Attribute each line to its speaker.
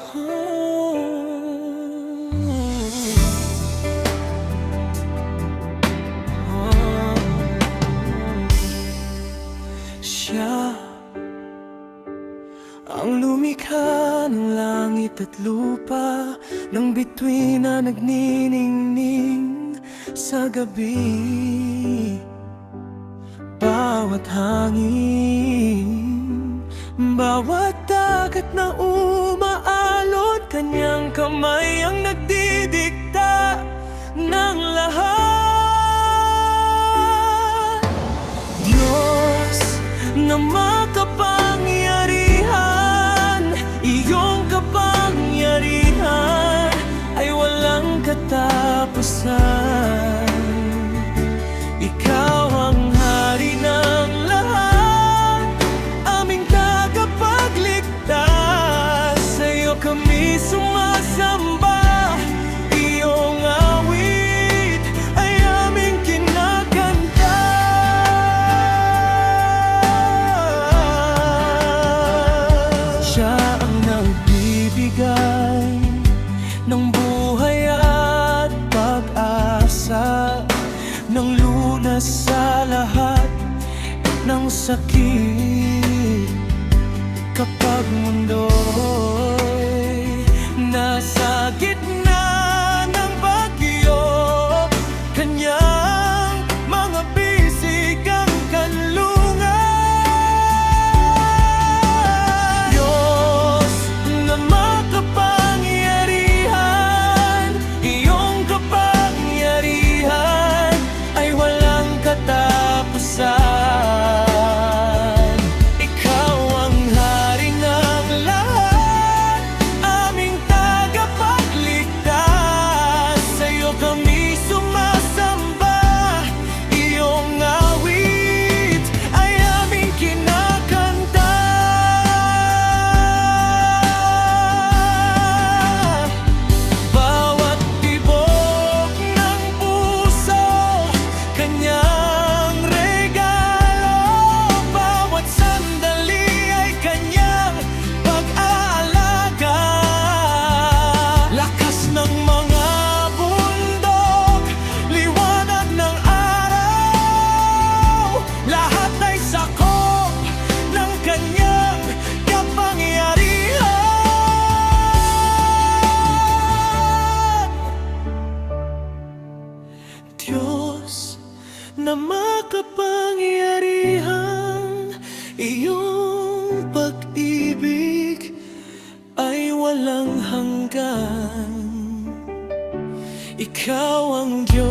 Speaker 1: Siya ang lumikha ng langit at lupa, ng bituin na nagniningning sa gabi. Bawat hangin, bawat dagat na umaalon, kanyang kamay ang nagdidikta ng lahat. Diyos na makapangyarihan, iyong kapangyarihan ay walang katapusan. Ikaw ang hari ng lahat, aming tagapagligtas. Sa'yo kami sumasamba, iyong awit ay aming kinakanta. Siya ang nagbibigay ng buhay at pag-asa, ng lunas sa lahat ng sakit. Kapag mundo'y nasa gitna ng bagyo, kanyang mga bisig ang kanlungan. Diyos na makapangyarihan, iyong kapangyarihan ay walang katapusan. Ikaw ang hari ng lahat, aming tagapagligtas. Sa'yo kami sumasamba, iyong awit ay aming kinakanta. Bawat tibok ng puso, kanyang regalo. Bawat sandali ay kanyang pag-aalaga. Lakas ng mga bundok, liwanag ng araw, lahat ay sakop ng kanyang kapangyarihan. Diyos na makapangyarihan, iyong pag-ibig ay walang hanggan. Ikaw ang Diyos